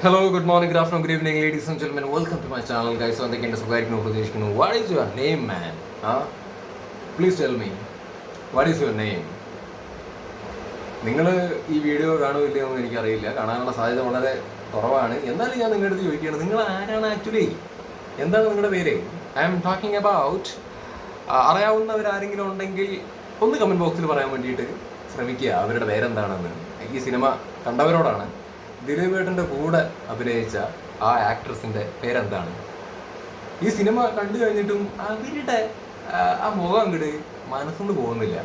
Hello, good morning, good afternoon, good evening, ladies and gentlemen. Welcome to my channel, guys. So, what is your name, man? Huh? Please tell me. What is your name? നിങ്ങൾ ഈ video കാണുമില്ലയോ എന്ന് എനിക്കറിയില്ല. കാണാനുള്ള സാധ്യത വളരെ കുറവാണ്. എന്നാലും ഞാൻ നിങ്ങളുടെ അടുത്ത് ചോദിക്കുകയാണ്, നിങ്ങൾ ആരാണ് ആക്ച്വലി? എന്താണ് നിങ്ങളുടെ പേര്? I'm talking about. അറിയാവുന്നവരാരെങ്കിലും ഉണ്ടെങ്കിൽ ഒന്ന് കമൻറ്റ് ബോക്സിൽ പറയാൻ വേണ്ടിയിട്ട് ശ്രമിക്കുക അവരുടെ പേരെന്താണെന്ന്. ഈ സിനിമ കണ്ടവരോടാണ്. ദിലീപേട്ടൻ്റെ കൂടെ അഭിനയിച്ച ആ ആക്ട്രസിൻ്റെ പേരെന്താണ്? ഈ സിനിമ കണ്ടു കഴിഞ്ഞിട്ടും അവരുടെ ആ മുഖം അങ്ങോട്ട് മനസ്സൊന്നും പോകുന്നില്ല.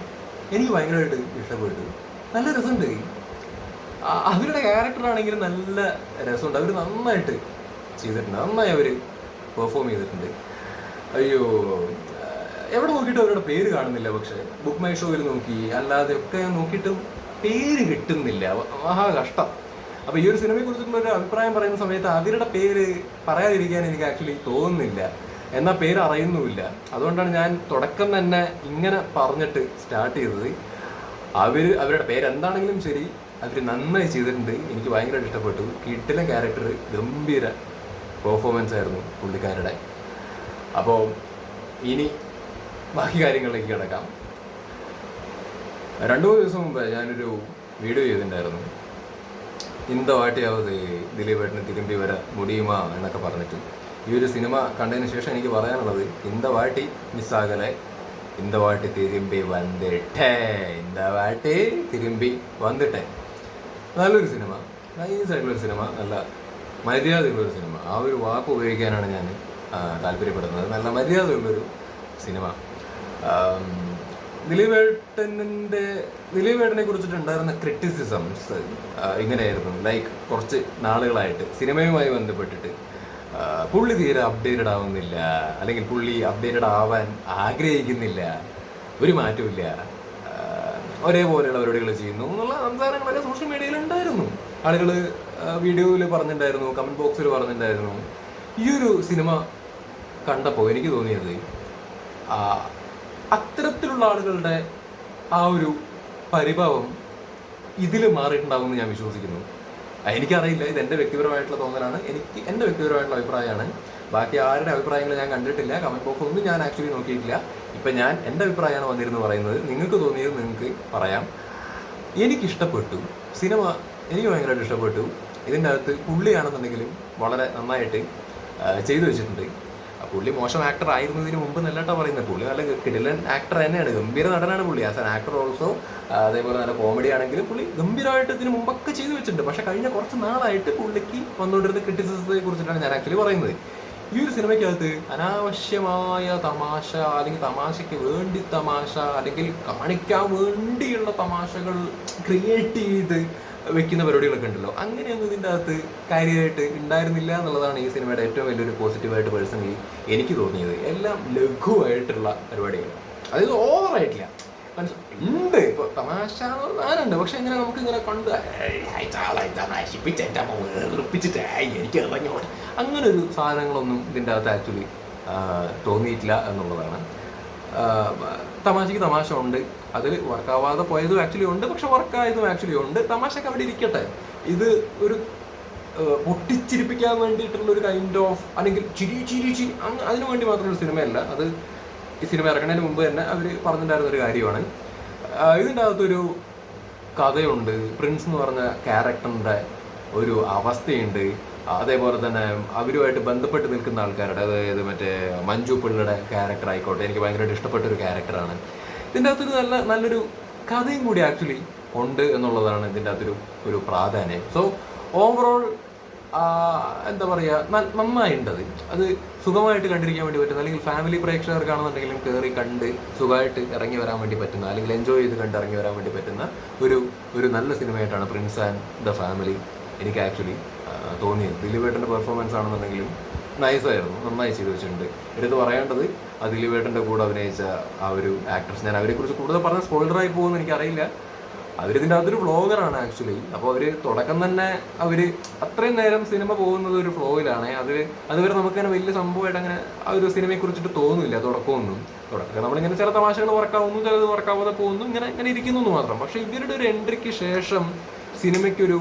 എനിക്ക് ഭയങ്കരമായിട്ട് ഇഷ്ടപ്പെട്ടു. നല്ല രസമുണ്ട്. അവരുടെ ക്യാരക്ടറാണെങ്കിലും നല്ല രസമുണ്ട്. അവർ നന്നായിട്ട് ചെയ്തിട്ടുണ്ട്. നന്നായി അവർ പെർഫോം ചെയ്തിട്ടുണ്ട്. അയ്യോ, എവിടെ നോക്കിയിട്ടും അവരുടെ പേര് കാണുന്നില്ല. പക്ഷെ ബുക്ക് മൈ ഷോയിൽ നോക്കി അല്ലാതെ ഒക്കെ നോക്കിയിട്ടും പേര് കിട്ടുന്നില്ല. മഹാ കഷ്ടം. അപ്പോൾ ഈ ഒരു സിനിമയെ കുറിച്ചിട്ടുള്ള ഒരു അഭിപ്രായം പറയുന്ന സമയത്ത് അവരുടെ പേര് പറയാതിരിക്കാൻ എനിക്ക് ആക്ച്വലി തോന്നുന്നില്ല. എന്നാൽ പേര് അറിയുന്നുമില്ല. അതുകൊണ്ടാണ് ഞാൻ തുടക്കം തന്നെ ഇങ്ങനെ പറഞ്ഞിട്ട് സ്റ്റാർട്ട് ചെയ്തത്. അവരുടെ പേരെന്താണെങ്കിലും ശരി, അവർ നന്നായി ചെയ്തിട്ടുണ്ട്. എനിക്ക് ഭയങ്കരമായിട്ട് ഇഷ്ടപ്പെട്ടു. കിടിലൻ ക്യാരക്ടർ, ഗംഭീര പെർഫോമൻസ് ആയിരുന്നു പുള്ളിക്കാരുടെ. അപ്പോൾ ഇനി ബാക്കി കാര്യങ്ങളിലേക്ക് കിടക്കാം. 2-3 ദിവസം മുമ്പ് ഞാനൊരു വീഡിയോ ചെയ്തിട്ടുണ്ടായിരുന്നു. இந்த வாட்டியாவது ദിലീപേട്ടന് തിരുമ്പി വര മുടിയുമാ എന്നൊക്കെ പറഞ്ഞിട്ട്. ഈ ഒരു സിനിമ കണ്ടതിന് ശേഷം എനിക്ക് പറയാനുള്ളത്, இந்த வாட்டி മിസ്സാകലെ, இந்த வாட்டி തിരുമ്പി വന്നിട്ടേ, இந்த வாட்டி തിരുമ്പി വന്നിട്ടേ. നല്ലൊരു സിനിമ, നൈസായിട്ടുള്ളൊരു സിനിമ, നല്ല മര്യാദയുള്ളൊരു സിനിമ. ആ ഒരു വാക്ക് ഉപയോഗിക്കാനാണ് ഞാൻ താല്പര്യപ്പെടുന്നത്. നല്ല മര്യാദയുള്ളൊരു സിനിമ. ദിലീപേട്ടനെ കുറിച്ചിട്ടുണ്ടായിരുന്ന ക്രിറ്റിസിസംസ് ഇങ്ങനെയായിരുന്നു. ലൈക്ക് കുറച്ച് നാളുകളായിട്ട് സിനിമയുമായി ബന്ധപ്പെട്ടിട്ട് പുള്ളി തീരെ അപ്ഡേറ്റഡ് ആവുന്നില്ല, അല്ലെങ്കിൽ പുള്ളി അപ്ഡേറ്റഡ് ആവാൻ ആഗ്രഹിക്കുന്നില്ല, ഒരു മാറ്റമില്ല, ഒരേപോലെയുള്ള പരിപാടികൾ ചെയ്യുന്നു എന്നുള്ള സംസാരങ്ങളൊക്കെ സോഷ്യൽ മീഡിയയിൽ ഉണ്ടായിരുന്നു. ആളുകൾ വീഡിയോയിൽ പറഞ്ഞിട്ടുണ്ടായിരുന്നു, കമൻറ്റ് ബോക്സിൽ പറഞ്ഞിട്ടുണ്ടായിരുന്നു. ഈ ഒരു സിനിമ കണ്ടപ്പോൾ എനിക്ക് തോന്നിയത്, അത്തരത്തിലുള്ള ആളുകളുടെ ആ ഒരു പരിഭവം ഇതിൽ മാറിയിട്ടുണ്ടാവുമെന്ന് ഞാൻ വിശ്വസിക്കുന്നു. എനിക്കറിയില്ല, ഇത് എൻ്റെ വ്യക്തിപരമായിട്ടുള്ള തോന്നലാണ്, എൻ്റെ വ്യക്തിപരമായിട്ടുള്ള അഭിപ്രായമാണ്. ബാക്കി ആരുടെ അഭിപ്രായങ്ങൾ ഞാൻ കണ്ടിട്ടില്ല. കമൻറ്റ് ബോക്സ് ഒന്നും ഞാൻ ആക്ച്വലി നോക്കിയിട്ടില്ല. ഇപ്പം ഞാൻ എൻ്റെ അഭിപ്രായമാണ് വന്നിരുന്നു പറയുന്നത്. നിങ്ങൾക്ക് തോന്നിയത് നിങ്ങൾക്ക് പറയാം. എനിക്കിഷ്ടപ്പെട്ടു സിനിമ, എനിക്ക് ഭയങ്കരമായിട്ട് ഇഷ്ടപ്പെട്ടു. ഇതിൻ്റെ അകത്ത് പുള്ളിയാണെന്നുണ്ടെങ്കിലും വളരെ നന്നായിട്ട് ചെയ്തു വെച്ചിട്ടുണ്ട്. പുള്ളി മോശം ആക്ടർ ആയിരുന്നതിന് മുമ്പ് നല്ലട്ടാ പറയുന്നത്. പുള്ളി നല്ല കിടിലൻ ആക്ടർ തന്നെയാണ്, ഗംഭീര നടനാണ് പുള്ളി. As an actor also. അതേപോലെ നല്ല കോമഡി ആണെങ്കിലും പുള്ളി ഗംഭീരമായിട്ട് ഇതിന് മുമ്പൊക്കെ ചെയ്തു വെച്ചിട്ടുണ്ട്. പക്ഷെ കഴിഞ്ഞ കുറച്ച് നാളായിട്ട് പുള്ളിക്ക് വന്നുകൊണ്ടിരുന്ന ക്രിറ്റിസിസത്തെ കുറിച്ചിട്ടാണ് ഞാൻ ആക്ച്വലി പറയുന്നത്. ഈ ഒരു സിനിമയ്ക്കകത്ത് അനാവശ്യമായ തമാശ, അല്ലെങ്കിൽ തമാശയ്ക്ക് വേണ്ടി തമാശ, അല്ലെങ്കിൽ കാണിക്കാൻ വേണ്ടിയുള്ള തമാശകൾ ക്രിയേറ്റ് ചെയ്ത് വെക്കുന്ന പരിപാടികളൊക്കെ ഉണ്ടല്ലോ, അങ്ങനെയൊന്നും ഇതിൻ്റെ അകത്ത് കാര്യമായിട്ട് ഉണ്ടായിരുന്നില്ല എന്നുള്ളതാണ് ഈ സിനിമയുടെ ഏറ്റവും വലിയൊരു പോസിറ്റീവായിട്ട് പേഴ്സണലി എനിക്ക് തോന്നിയത്. എല്ലാം ലഘുവായിട്ടുള്ള പരിപാടികൾ, അതായത് ഓവറായിട്ടില്ല. ഉണ്ട് ഇപ്പോൾ തമാശ ആനുണ്ട്, പക്ഷെ ഇങ്ങനെ നമുക്ക് ഇങ്ങനെ കണ്ട് നശിപ്പിച്ചിട്ട് എനിക്ക് ഇറങ്ങി അങ്ങനെ ഒരു സാധനങ്ങളൊന്നും ഇതിൻ്റെ അകത്ത് ആക്ച്വലി തോന്നിയിട്ടില്ല എന്നുള്ളതാണ്. തമാശയ്ക്ക് തമാശ ഉണ്ട്, അതിൽ വർക്കാവാതെ പോയതും ആക്ച്വലി ഉണ്ട്, പക്ഷെ വർക്കായതും ആക്ച്വലി ഉണ്ട്. തമാശക്ക് അവിടെ ഇരിക്കട്ടെ. ഇത് ഒരു പൊട്ടിച്ചിരിപ്പിക്കാൻ വേണ്ടിയിട്ടുള്ള ഒരു കൈൻഡ് ഓഫ്, അല്ലെങ്കിൽ ചിരി അതിനു വേണ്ടി മാത്രമുള്ള സിനിമയല്ല. അത് ഈ സിനിമ ഇറങ്ങുന്നതിന് മുമ്പ് തന്നെ അവർ പറഞ്ഞിട്ടുണ്ടായിരുന്ന ഒരു കാര്യമാണ്. ഇതിൻ്റെ അകത്തൊരു കഥയുണ്ട്, പ്രിൻസ് എന്ന് പറഞ്ഞ ക്യാരക്ടറിൻ്റെ ഒരു അവസ്ഥയുണ്ട്. അതേപോലെ തന്നെ അവരുമായിട്ട് ബന്ധപ്പെട്ട് നിൽക്കുന്ന ആൾക്കാരുടെ, അതായത് മറ്റേ മഞ്ജു പിള്ളയുടെ ക്യാരക്ടർ ആയിക്കോട്ടെ, എനിക്ക് ഭയങ്കരമായിട്ട് ഇഷ്ടപ്പെട്ട ഒരു ക്യാരക്ടറാണ്. ഇതിൻ്റെ അകത്തൊരു നല്ലൊരു കഥയും കൂടി ആക്ച്വലി ഉണ്ട് എന്നുള്ളതാണ് ഇതിൻ്റെ അകത്തൊരു പ്രാധാന്യം. സോ ഓവറോൾ എന്താ പറയുക, നന്നായിട്ടത് അത് സുഖമായിട്ട് കണ്ടിരിക്കാൻ വേണ്ടി പറ്റുന്ന, അല്ലെങ്കിൽ ഫാമിലി പ്രേക്ഷകർക്കാണെന്നുണ്ടെങ്കിലും കയറി കണ്ട് സുഖമായിട്ട് ഇറങ്ങി വരാൻ വേണ്ടി പറ്റുന്ന, അല്ലെങ്കിൽ എൻജോയ് ചെയ്ത് കണ്ട് ഇറങ്ങി വരാൻ വേണ്ടി പറ്റുന്ന ഒരു നല്ല സിനിമയായിട്ടാണ് പ്രിൻസ് ആൻഡ് ദ ഫാമിലി എനിക്ക് ആക്ച്വലി തോന്നിയത്. ദിലീപേട്ടൻ്റെ പെർഫോമൻസ് ആണെന്നുണ്ടെങ്കിലും നൈസായിരുന്നു, നന്നായി ചെയ്തു വെച്ചിട്ടുണ്ട്. എടുത്ത് പറയേണ്ടത്, ആ ദിലീപേട്ടൻ്റെ കൂടെ അഭിനയിച്ച ആ ഒരു ആക്ട്രസ്, ഞാൻ അവരെക്കുറിച്ച് കൂടുതൽ പറഞ്ഞ സ്പോയിലറായി പോകുമെന്ന് എനിക്കറിയില്ല. അവരിതിൻ്റെ അകത്തൊരു വ്ളോഗറാണ് ആക്ച്വലി. അപ്പോൾ അവർ തുടക്കം തന്നെ അവർ അത്രയും നേരം സിനിമ പോകുന്നത് ഒരു ഫ്ലോയിലാണ്. അതുവരെ നമുക്കങ്ങനെ വലിയ സംഭവമായിട്ട് അങ്ങനെ ആ ഒരു സിനിമയെക്കുറിച്ചിട്ട് തോന്നില്ല. തുടക്കം നമ്മളിങ്ങനെ ചില തമാശകൾ വർക്കാവുന്നു, ചിലത് വർക്കാവാതെ പോകുന്നു, ഇങ്ങനെ ഇരിക്കുന്നു മാത്രം. പക്ഷേ ഇവരുടെ ഒരു എൻട്രിക്ക് ശേഷം സിനിമയ്ക്കൊരു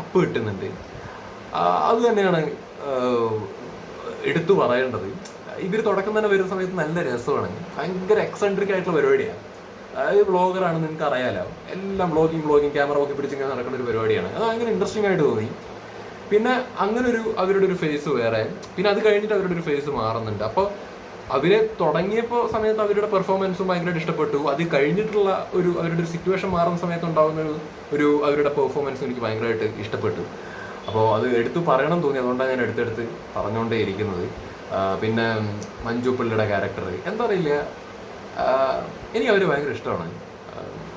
അപ്പ് കിട്ടുന്നുണ്ട്. അത് തന്നെയാണ് എടുത്തു പറയേണ്ടത്. ഇവർ തുടക്കം തന്നെ വരുന്ന സമയത്ത് നല്ല രസമാണ്, ഭയങ്കര എക്സെൻട്രിക് ആയിട്ടുള്ള പരിപാടിയാണ്. അതായത് വ്ളോഗറാണ്, നിങ്ങൾക്ക് അറിയാലോ, എല്ലാം വ്ളോഗിങ് ക്യാമറ ഒക്കെ പിടിച്ചിങ്ങനെ നടക്കുന്ന ഒരു പരിപാടിയാണ്. അത് ഭയങ്കര ഇൻട്രസ്റ്റിംഗ് ആയിട്ട് തോന്നി. പിന്നെ അങ്ങനെ അവരുടെ ഒരു ഫേസ് വേറെ, പിന്നെ അത് കഴിഞ്ഞിട്ട് അവരുടെ ഒരു ഫേസ് മാറുന്നുണ്ട്. അപ്പോൾ അവരെ തുടങ്ങിയപ്പോൾ സമയത്ത് അവരുടെ പെർഫോമൻസും ഭയങ്കരമായിട്ട് ഇഷ്ടപ്പെട്ടു. അത് കഴിഞ്ഞിട്ടുള്ള അവരുടെ ഒരു സിറ്റുവേഷൻ മാറുന്ന സമയത്ത് ഉണ്ടാകുന്ന അവരുടെ പെർഫോമൻസും എനിക്ക് ഭയങ്കരമായിട്ട് ഇഷ്ടപ്പെട്ടു. അപ്പോൾ അത് എടുത്തു പറയണം തോന്നി, അതുകൊണ്ടാണ് ഞാൻ എടുത്തെടുത്ത് പറഞ്ഞുകൊണ്ടേ ഇരിക്കുന്നത്. പിന്നെ മഞ്ജു പിള്ളയുടെ ക്യാരക്ടർ എന്താ അറിയില്ല, എനിക്ക് അവർ ഭയങ്കര ഇഷ്ടമാണ്.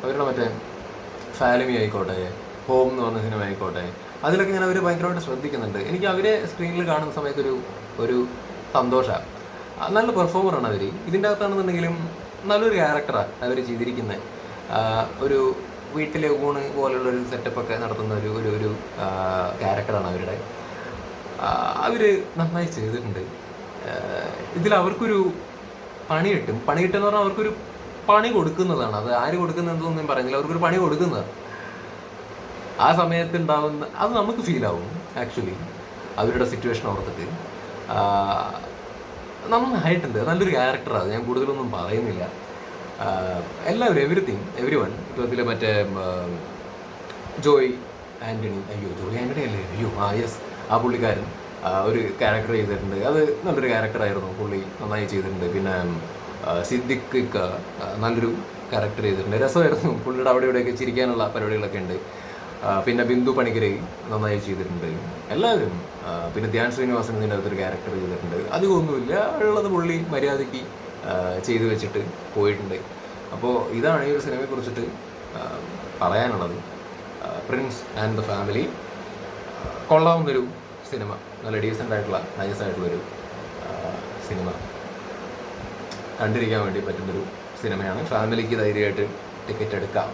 അവരുടെ മറ്റേ ഫാലിമി ആയിക്കോട്ടെ, ഹോം എന്ന് പറഞ്ഞ സിനിമ ആയിക്കോട്ടെ, അതിലൊക്കെ ഞാൻ അവർ ഭയങ്കരമായിട്ട് ശ്രദ്ധിക്കുന്നുണ്ട്. എനിക്ക് അവരെ സ്ക്രീനിൽ കാണുന്ന സമയത്ത് ഒരു സന്തോഷമാണ്. നല്ല പെർഫോമറാണ് അവർ. ഇതിൻ്റെ അകത്താണെന്നുണ്ടെങ്കിലും നല്ലൊരു ക്യാരക്ടറാണ് അവർ ചെയ്തിരിക്കുന്നത്. ഒരു വീട്ടിലെ ഊണ് പോലുള്ളൊരു സെറ്റപ്പൊക്കെ നടത്തുന്ന ഒരു ക്യാരക്ടറാണ് അവരുടെ. അവർ നന്നായി ചെയ്തിട്ടുണ്ട്. ഇതിൽ അവർക്കൊരു പണി കിട്ടുമെന്ന് പറഞ്ഞാൽ അവർക്കൊരു പണി കൊടുക്കുന്നതാണ്. അത് ആര് കൊടുക്കുന്നതെന്നൊന്നും പറയുന്നില്ല, അവർക്കൊരു പണി കൊടുക്കുന്നതാണ്. ആ സമയത്ത് ഉണ്ടാവുന്ന അത് നമുക്ക് ഫീലാവും ആക്ച്വലി, അവരുടെ സിറ്റുവേഷൻ ഓർത്തിട്ട്. നന്നായിട്ടുണ്ട്, നല്ലൊരു ക്യാരക്ടറാണ്. ഞാൻ കൂടുതലൊന്നും പറയുന്നില്ല. എല്ലാവരും എവരി വൺ. ഇപ്പോൾ ഇതിൽ മറ്റേ ജോയ് ആൻ്റണി അല്ലേ, യെസ്, ആ പുള്ളിക്കാരൻ ഒരു ക്യാരക്ടർ ചെയ്തിട്ടുണ്ട്. അത് നല്ലൊരു ക്യാരക്ടറായിരുന്നു, പുള്ളി നന്നായി ചെയ്തിട്ടുണ്ട്. പിന്നെ സിദ്ദിഖ് നല്ലൊരു ക്യാരക്ടർ ചെയ്തിട്ടുണ്ട്, രസമായിരുന്നു. പുള്ളിയുടെ അവിടെ ഇവിടെയൊക്കെ ചിരിക്കാനുള്ള പരിപാടികളൊക്കെ ഉണ്ട്. പിന്നെ ബിന്ദു പണിക്കർ നന്നായി ചെയ്തിട്ടുണ്ട്, എല്ലാവരും. പിന്നെ ധ്യാൻ ശ്രീനിവാസൻ ഇതിൻ്റെ അകത്തൊരു ക്യാരക്ടർ ചെയ്തിട്ടുണ്ട്. അധികമൊന്നുമില്ല, ഉള്ളത് പുള്ളി മര്യാദയ്ക്ക് ചെയ്തു വെച്ചിട്ട് പോയിട്ടുണ്ട്. അപ്പോൾ ഇതാണ് ഈ ഒരു സിനിമയെ കുറിച്ചിട്ട് പറയാനുള്ളത്. പ്രിൻസ് ആൻഡ് ദ ഫാമിലി കൊള്ളാവുന്നൊരു സിനിമ, നല്ല ഡീസൻ്റ് ആയിട്ടുള്ള നൈസായിട്ടുള്ളൊരു സിനിമ, കണ്ടിരിക്കാൻ വേണ്ടി പറ്റുന്നൊരു സിനിമയാണ്. ഫാമിലിക്ക് ധൈര്യമായിട്ട് ടിക്കറ്റ് എടുക്കാം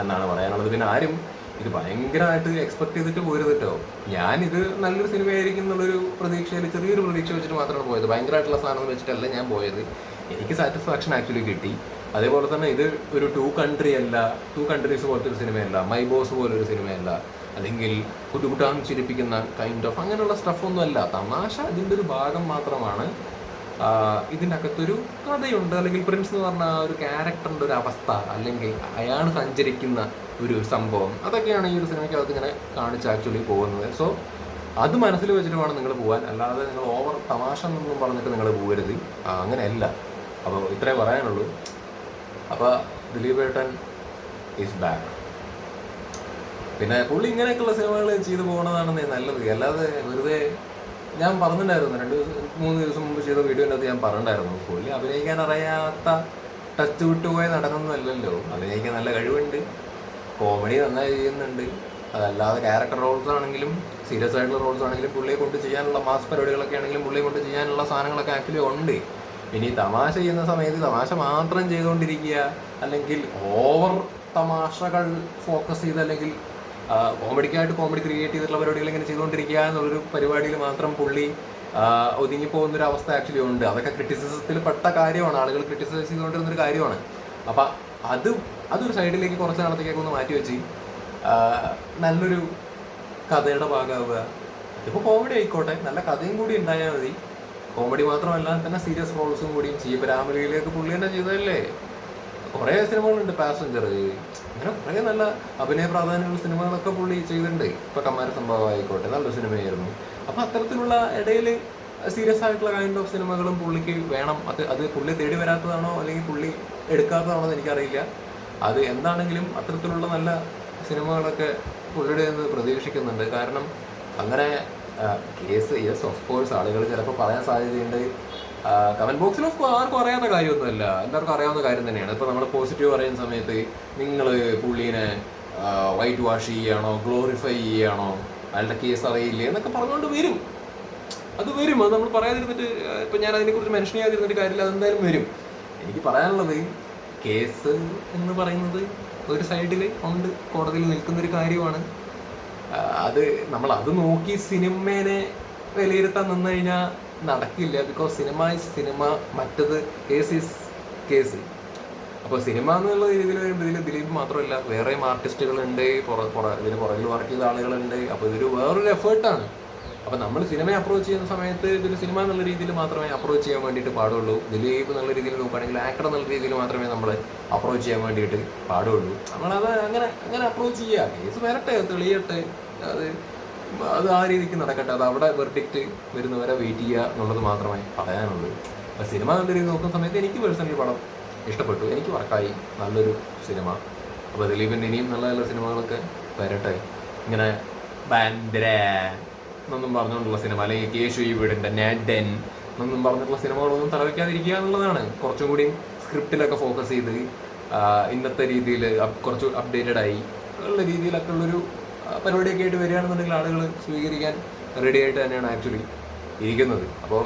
എന്നാണ് പറയാനുള്ളത്. പിന്നെ ആരും ഇത് ഭയങ്കരമായിട്ട് എക്സ്പെക്ട് ചെയ്തിട്ട് പോരുത് കേട്ടോ. ഞാനിത് നല്ലൊരു സിനിമയായിരിക്കും എന്നുള്ളൊരു പ്രതീക്ഷയിൽ, ചെറിയൊരു പ്രതീക്ഷ വെച്ചിട്ട് മാത്രമാണ് പോയത്. ഭയങ്കരമായിട്ടുള്ള സാധനം വെച്ചിട്ടല്ല ഞാൻ പോയത്. എനിക്ക് സാറ്റിസ്ഫാക്ഷൻ ആക്ച്വലി കിട്ടി. അതേപോലെ തന്നെ ഇത് ഒരു ടു കൺട്രീസ് പോലത്തെ ഒരു സിനിമയല്ല, മൈ ബോസ് പോലൊരു സിനിമയല്ല, അല്ലെങ്കിൽ കുട്ടുകുട്ടാൻ ചിരിപ്പിക്കുന്ന കൈൻഡ് ഓഫ് അങ്ങനെയുള്ള സ്റ്റഫൊന്നും അല്ല. തമാശ ഇതിൻ്റെ ഒരു ഭാഗം മാത്രമാണ്. ഇതിൻ്റെ അകത്തൊരു കഥയുണ്ട്, അല്ലെങ്കിൽ പ്രിൻസ് എന്ന് പറഞ്ഞ ആ ഒരു ക്യാരക്ടറിൻ്റെ ഒരു അവസ്ഥ, അല്ലെങ്കിൽ അയാൾ സഞ്ചരിക്കുന്ന ഒരു സംഭവം, അതൊക്കെയാണ് ഈ ഒരു സിനിമയ്ക്കകത്ത് ഇങ്ങനെ കാണിച്ച് ആക്ച്വലി പോകുന്നത്. സോ അത് മനസ്സിൽ വെച്ചിട്ട് വേണം നിങ്ങൾ പോകാൻ, അല്ലാതെ നിങ്ങൾ ഓവർ തമാശ എന്നൊന്നും പറഞ്ഞിട്ട് നിങ്ങൾ പോകരുത്, അങ്ങനെയല്ല. അപ്പോൾ ഇത്രേ പറയാനുള്ളൂ. അപ്പോൾ ദിലീപേട്ടൻ ഈസ് ബാക്ക്. പിന്നെ പുള്ളി ഇങ്ങനെയൊക്കെയുള്ള സിനിമകൾ ചെയ്തു പോകുന്നതാണ് നല്ലത്, അല്ലാതെ വെറുതെ. ഞാൻ പറഞ്ഞിട്ടുണ്ടായിരുന്നു 2-3 ദിവസം മുമ്പ് ചെയ്ത വീഡിയോൻ്റെ അത് ഞാൻ പറഞ്ഞിട്ടുണ്ടായിരുന്നു, പുള്ളി അഭിനയിക്കാൻ അറിയാത്ത ടച്ച് വിട്ടുപോയ നടനൊന്നുമല്ലല്ലോ. അഭിനയിക്കാൻ നല്ല കഴിവുണ്ട്, കോമഡി നന്നായി ചെയ്യുന്നുണ്ട്. അതല്ലാതെ ക്യാരക്ടർ റോൾസ് ആണെങ്കിലും സീരിയസ് ആയിട്ടുള്ള റോൾസ് ആണെങ്കിലും പുള്ളിയെ കൊണ്ട് ചെയ്യാനുള്ള മാസ് പരിപാടികളൊക്കെ ആണെങ്കിലും പുള്ളിയെ കൊണ്ട് ചെയ്യാനുള്ള സാധനങ്ങളൊക്കെ ആക്ച്വലി ഉണ്ട്. ഇനി തമാശ ചെയ്യുന്ന സമയത്ത് തമാശ മാത്രം ചെയ്തുകൊണ്ടിരിക്കുക, അല്ലെങ്കിൽ ഓവർ തമാശകൾ ഫോക്കസ് ചെയ്ത്, അല്ലെങ്കിൽ കോമഡിക്കായിട്ട് കോമഡി ക്രിയേറ്റ് ചെയ്തിട്ടുള്ള പരിപാടികൾ ഇങ്ങനെ ചെയ്തുകൊണ്ടിരിക്കുക എന്നുള്ളൊരു പരിപാടിയിൽ മാത്രം പുള്ളി ഒതുങ്ങിപ്പോകുന്നൊരു അവസ്ഥ ആക്ച്വലി ഉണ്ട്. അതൊക്കെ ക്രിറ്റിസിസത്തിൽ പെട്ട കാര്യമാണ്, ആളുകൾ ക്രിറ്റിസൈസ് ചെയ്തുകൊണ്ടിരുന്നൊരു കാര്യമാണ്. അപ്പം അതൊരു സൈഡിലേക്ക് കുറച്ച് നാളത്തേക്കൊക്കെ ഒന്ന് മാറ്റി വെച്ച് നല്ലൊരു കഥയുടെ ഭാഗമാവുക. ഇപ്പോൾ കോമഡി ആയിക്കോട്ടെ, നല്ല കഥയും കൂടി ഉണ്ടായാൽ മതി. കോമഡി മാത്രമല്ല തന്നെ സീരിയസ് റോൾസും കൂടിയും ചെയ്യും. രാമലീലയൊക്കെ പുള്ളി തന്നെ ചെയ്തതല്ലേ. കുറേ സിനിമകളുണ്ട്, പാസഞ്ചർ, അങ്ങനെ കുറേ നല്ല അഭിനയ പ്രാധാന്യമുള്ള സിനിമകളൊക്കെ പുള്ളി ചെയ്തിട്ടുണ്ട്. ഇപ്പോൾ കമ്മാര സംഭവം ആയിക്കോട്ടെ, നല്ലൊരു സിനിമയായിരുന്നു. അപ്പോൾ അത്തരത്തിലുള്ള ഇടയിൽ സീരിയസ് ആയിട്ടുള്ള കൈൻഡ് ഓഫ് സിനിമകളും പുള്ളിക്ക് വേണം. അത് പുള്ളി തേടി വരാത്തതാണോ അല്ലെങ്കിൽ പുള്ളി എടുക്കാത്തതാണോ എന്ന് എനിക്കറിയില്ല. അത് എന്താണെങ്കിലും അത്തരത്തിലുള്ള നല്ല സിനിമകളൊക്കെ പുള്ളിയുടെ നിന്ന് പ്രതീക്ഷിക്കുന്നുണ്ട്. കാരണം അങ്ങനെ കേസ് യെസ് ഓഫ് കോഴ്സ് ആളുകൾ ചിലപ്പോൾ പറയാൻ സാധ്യതയുണ്ട്. കമൻറ്റ് ബോക്സിൽ ആർക്കും അറിയാത്ത കാര്യമൊന്നുമല്ല, എല്ലാവർക്കും അറിയാവുന്ന കാര്യം തന്നെയാണ്. ഇപ്പോൾ നമ്മൾ പോസിറ്റീവ് പറയുന്ന സമയത്ത് നിങ്ങൾ പുള്ളീനെ വൈറ്റ് വാഷ് ചെയ്യുകയാണോ, ഗ്ലോറിഫൈ ചെയ്യുകയാണോ, അയാളുടെ കേസ് അറിയില്ലേ എന്നൊക്കെ പറഞ്ഞുകൊണ്ട് വരും. അത് നമ്മൾ പറയാതിരുന്നിട്ട്, ഇപ്പം ഞാൻ അതിനെക്കുറിച്ച് മെൻഷൻ ചെയ്യാതിരുന്നിട്ട് കാര്യമില്ല, അതെന്തായാലും വരും. എനിക്ക് പറയാനുള്ളത്, കേസ് എന്ന് പറയുന്നത് ഒരു സൈഡിൽ ഉണ്ട്, കോടതിയിൽ നിൽക്കുന്നൊരു കാര്യമാണ്. നമ്മൾ അത് നോക്കി സിനിമേനെ വിലയിരുത്താൻ നിന്ന് കഴിഞ്ഞാൽ നടക്കില്ല. ബിക്കോസ് സിനിമ ഈസ് സിനിമ, മറ്റത് കേസ് ഈസ് കേസ്. അപ്പോൾ സിനിമ എന്നുള്ള രീതിയിൽ വരുമ്പോൾ ഇതിൽ ദിലീപ് മാത്രമല്ല, വേറെയും ആർട്ടിസ്റ്റുകളുണ്ട്, ഇതിന് പുറകിൽ വർക്ക് ചെയ്ത ആളുകളുണ്ട്. അപ്പോൾ ഇതൊരു വേറൊരു എഫേർട്ടാണ്. അപ്പോൾ നമ്മൾ സിനിമയെ അപ്രോച്ച് ചെയ്യുന്ന സമയത്ത് ഇതൊരു സിനിമ എന്നുള്ള രീതിയിൽ മാത്രമേ അപ്രോച്ച് ചെയ്യാൻ വേണ്ടിയിട്ട് പാടുള്ളൂ. ദിലീപ് എന്നുള്ള രീതിയിൽ നോക്കുകയാണെങ്കിൽ ആക്ടർ എന്നുള്ള രീതിയിൽ മാത്രമേ നമ്മൾ അപ്രോച്ച് ചെയ്യാൻ വേണ്ടിയിട്ട് പാടുള്ളൂ. നമ്മളത് അങ്ങനെ അങ്ങനെ അപ്രോച്ച് ചെയ്യുക. കേസ് വരട്ടെ, തെളിയട്ടെ, അത് ആ രീതിക്ക് നടക്കട്ടെ. അത് അവിടെ വെർഡിക്റ്റ് വരുന്നവരെ വെയിറ്റ് ചെയ്യുക എന്നുള്ളത് മാത്രമേ പറയാനുള്ളൂ. അപ്പോൾ സിനിമ നല്ല രീതിയിൽ നോക്കുന്ന സമയത്ത് എനിക്ക് പേഴ്സണലി പടം ഇഷ്ടപ്പെട്ടു, എനിക്ക് വർക്കായി, നല്ലൊരു സിനിമ. അപ്പോൾ ദിലീപിൻ്റെ ഇനിയും നല്ല നല്ല സിനിമകളൊക്കെ വരട്ടെ. ഇങ്ങനെ ബാൻഡ്ര എന്നൊന്നും പറഞ്ഞുകൊണ്ടുള്ള സിനിമ, അല്ലെങ്കിൽ കേശു ഈ വീടിൻ്റെ നാഡൻ എന്നൊന്നും പറഞ്ഞിട്ടുള്ള സിനിമകളൊന്നും തലവയ്ക്കാതിരിക്കുക എന്നുള്ളതാണ്. കുറച്ചും കൂടി സ്ക്രിപ്റ്റിലൊക്കെ ഫോക്കസ് ചെയ്ത് ഇന്നത്തെ രീതിയിൽ കുറച്ച് അപ്ഡേറ്റഡ് ആയി ഉള്ള രീതിയിലൊക്കെ ഉള്ളൊരു പരിപാടിയൊക്കെ ആയിട്ട് വരികയാണെന്നുണ്ടെങ്കിൽ ആളുകൾ സ്വീകരിക്കാൻ റെഡി ആയിട്ട് തന്നെയാണ് ആക്ച്വലി ഇരിക്കുന്നത്. അപ്പോൾ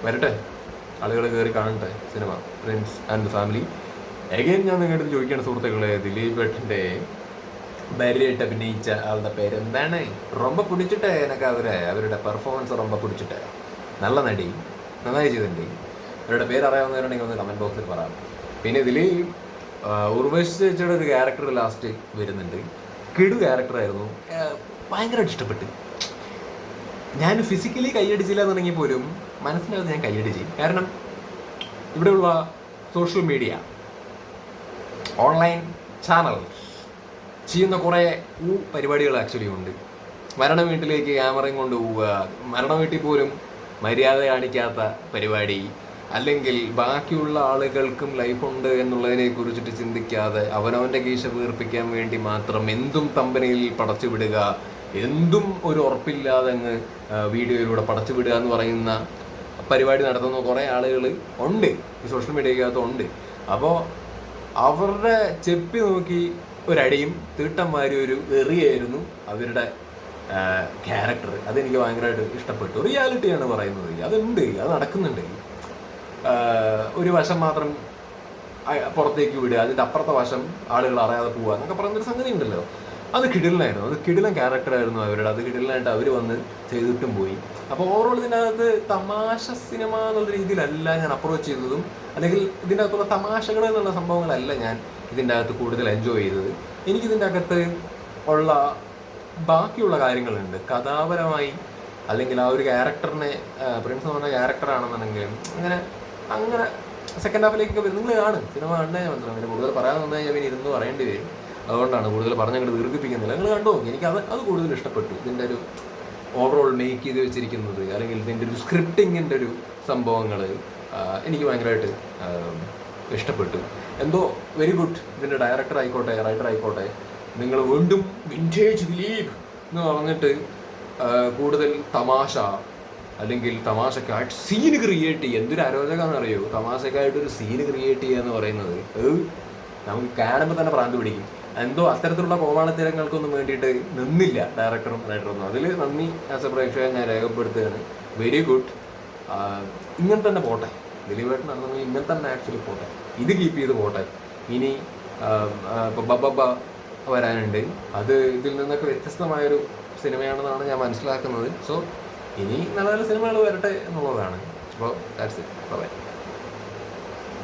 വരട്ടെ, ആളുകൾ കയറി കാണട്ടെ cinema, friends and family. Again ഞാൻ നിങ്ങളുടെ ചോദിക്കുകയാണ് സുഹൃത്തുക്കളെ, ദിലീപ് ഏട്ടൻ്റെ ഭാര്യയായിട്ട് അഭിനയിച്ച ആളുടെ പേര് എന്താണ്? ரொம்ப പിടിച്ചിട്ടേ എനിക്ക് അവരുടെ പെർഫോമൻസ് ரொம்ப പിടിച്ചിട്ടേ. നല്ല നടി, നന്നായി ചെയ്തിട്ടുണ്ട്. അവരുടെ പേര് അറിയാവുന്നവരുണ്ടെങ്കിൽ ഒന്ന് കമൻറ്റ് ബോക്സിൽ പറയാം. പിന്നെ ഇതിൽ ഉർവശി ചേച്ചിയുടെ ഒരു ക്യാരക്ടർ ലാസ്റ്റ് വരുന്നുണ്ട്. കിടു ക്യാരക്ടറായിരുന്നു, ഭയങ്കരമായിട്ട് ഇഷ്ടപ്പെട്ട്. ഞാൻ ഫിസിക്കലി കൈയടിച്ചില്ല എന്നുണ്ടെങ്കിൽ പോലും മനസ്സിനകത്ത് ഞാൻ കൈയടിച്ച്. കാരണം ഇവിടെയുള്ള സോഷ്യൽ മീഡിയ, ഓൺലൈൻ ചാനൽ ചെയ്യുന്ന കുറേ പരിപാടികൾ ആക്ച്വലി ഉണ്ട്. മരണ വീട്ടിലേക്ക് ക്യാമറയും കൊണ്ട് പോവുക, മരണ വീട്ടിൽ പോലും മര്യാദ കാണിക്കാത്ത പരിപാടി, അല്ലെങ്കിൽ ബാക്കിയുള്ള ആളുകൾക്കും ലൈഫുണ്ട് എന്നുള്ളതിനെ കുറിച്ചിട്ട് ചിന്തിക്കാതെ അവനവൻ്റെ കീശ വീർപ്പിക്കാൻ വേണ്ടി മാത്രം എന്തും തമ്പനയിൽ പടച്ചു വിടുക, എന്തും ഒരു ഉറപ്പില്ലാതെ അങ്ങ് വീഡിയോയിലൂടെ പടച്ചു വിടുക എന്ന് പറയുന്ന പരിപാടി നടത്തുന്ന കുറേ ആളുകൾ ഉണ്ട്, ഈ സോഷ്യൽ മീഡിയക്കകത്തുണ്ട്. അപ്പോൾ അവരുടെ ചെപ്പി നോക്കി ഒരടിയും തീട്ടന്മാരും ഒരു എറിയായിരുന്നു അവരുടെ ക്യാരക്ടർ. അതെനിക്ക് ഭയങ്കരമായിട്ട് ഇഷ്ടപ്പെട്ടു. റിയാലിറ്റിയാണ് പറയുന്നത്, അതുണ്ട്, അത് നടക്കുന്നുണ്ട്. ഒരു വശം മാത്രം പുറത്തേക്ക് വിടുക, അതിൻ്റെ അപ്പുറത്തെ വശം ആളുകൾ അറിയാതെ പോവുക എന്നൊക്കെ പറയുന്നൊരു സംഗതി ഉണ്ടല്ലോ. അത് കിടിലനായിരുന്നു, അത് കിടിലൻ ക്യാരക്ടറായിരുന്നു അവരുടെ. അത് കിടിലനായിട്ട് അവർ വന്ന് ചെയ്തിട്ടും പോയി. അപ്പോൾ ഓവറോൾ ഇതിൻ്റെ അകത്ത് തമാശ സിനിമ എന്നുള്ള രീതിയിലല്ല ഞാൻ അപ്രോച്ച് ചെയ്തതും, അല്ലെങ്കിൽ ഇതിൻ്റെ അകത്തുള്ള തമാശകൾ എന്നുള്ള സംഭവങ്ങളല്ല ഞാൻ ഇതിൻ്റെ അകത്ത് കൂടുതൽ എൻജോയ് ചെയ്തത്. എനിക്കിതിൻ്റെ അകത്ത് ഉള്ള ബാക്കിയുള്ള കാര്യങ്ങളുണ്ട് കഥാപരമായി, അല്ലെങ്കിൽ ആ ഒരു ക്യാരക്ടറിനെ, പ്രിൻസ് എന്ന് പറഞ്ഞ ക്യാരക്ടറാണെന്നുണ്ടെങ്കിലും അങ്ങനെ സെക്കൻഡ് ഹാഫിലേക്കൊക്കെ വരും. നിങ്ങൾ കാണും, സിനിമ കണ്ടേ ഞാൻ മനസ്സിലാവും. പിന്നെ കൂടുതൽ പറയാൻ വന്നാൽ ഞാൻ പിന്നെ ഇരുന്ന് പറയേണ്ടി വരും. അതുകൊണ്ടാണ് കൂടുതൽ പറഞ്ഞങ്ങോട്ട് ദീർഘിപ്പിക്കുന്നില്ല. നിങ്ങൾ കണ്ടോ, അത് കൂടുതൽ ഇഷ്ടപ്പെട്ടു. ഇതിൻ്റെ ഒരു ഓവറോൾ മേക്ക് ചെയ്ത് വെച്ചിരിക്കുന്നത്, അല്ലെങ്കിൽ ഇതിൻ്റെ ഒരു സ്ക്രിപ്റ്റിങ്ങിൻ്റെ ഒരു സംഭവങ്ങൾ എനിക്ക് ഭയങ്കരമായിട്ട് ഇഷ്ടപ്പെട്ടു. എന്തോ വെരി ഗുഡ്. ഇതിൻ്റെ ഡയറക്ടർ ആയിക്കോട്ടെ, റൈറ്റർ ആയിക്കോട്ടെ, നിങ്ങൾ വീണ്ടും വിൻറ്റേജ് ദിലീപ് എന്ന് പറഞ്ഞിട്ട് കൂടുതൽ തമാശ, അല്ലെങ്കിൽ തമാശക്കായിട്ട് സീന് ക്രിയേറ്റ് ചെയ്യുക. എന്തൊരു അരോചകമാണെന്ന് അറിയോ, തമാശക്കായിട്ടൊരു സീന് ക്രിയേറ്റ് ചെയ്യുക എന്ന് പറയുന്നത് നമുക്ക് കാണുമ്പോൾ തന്നെ പ്രാന്ത് പിടിക്കും. എന്തോ അത്തരത്തിലുള്ള കോമാളിത്തരങ്ങൾക്കൊന്നും വേണ്ടിയിട്ട് നിന്നില്ല ഡയറക്ടറും റൈറ്ററൊന്നും. അതിൽ നന്ദി ആസ് എ പ്രേക്ഷകൻ ഞാൻ രേഖപ്പെടുത്തുകയാണ്. Very good. ഇങ്ങനെ തന്നെ പോട്ടെ, ദിലീപേട്ടൻ നടന്നെങ്കിൽ ഇങ്ങനെ തന്നെ ആക്ച്വലി പോട്ടെ, ഇത് കീപ്പ് ചെയ്ത് പോട്ടെ. ഇനി ഇപ്പോൾ ബബ്ബ വരാനുണ്ട്, അത് ഇതിൽ നിന്നൊക്കെ വ്യത്യസ്തമായൊരു സിനിമയാണെന്നാണ് ഞാൻ മനസ്സിലാക്കുന്നത്. സോ ഇനി നല്ല നല്ല സിനിമകൾ വരട്ടെ എന്നുള്ളതാണ്. അപ്പോൾ ദാറ്റ്സ് ഇറ്റ്. ബൈ.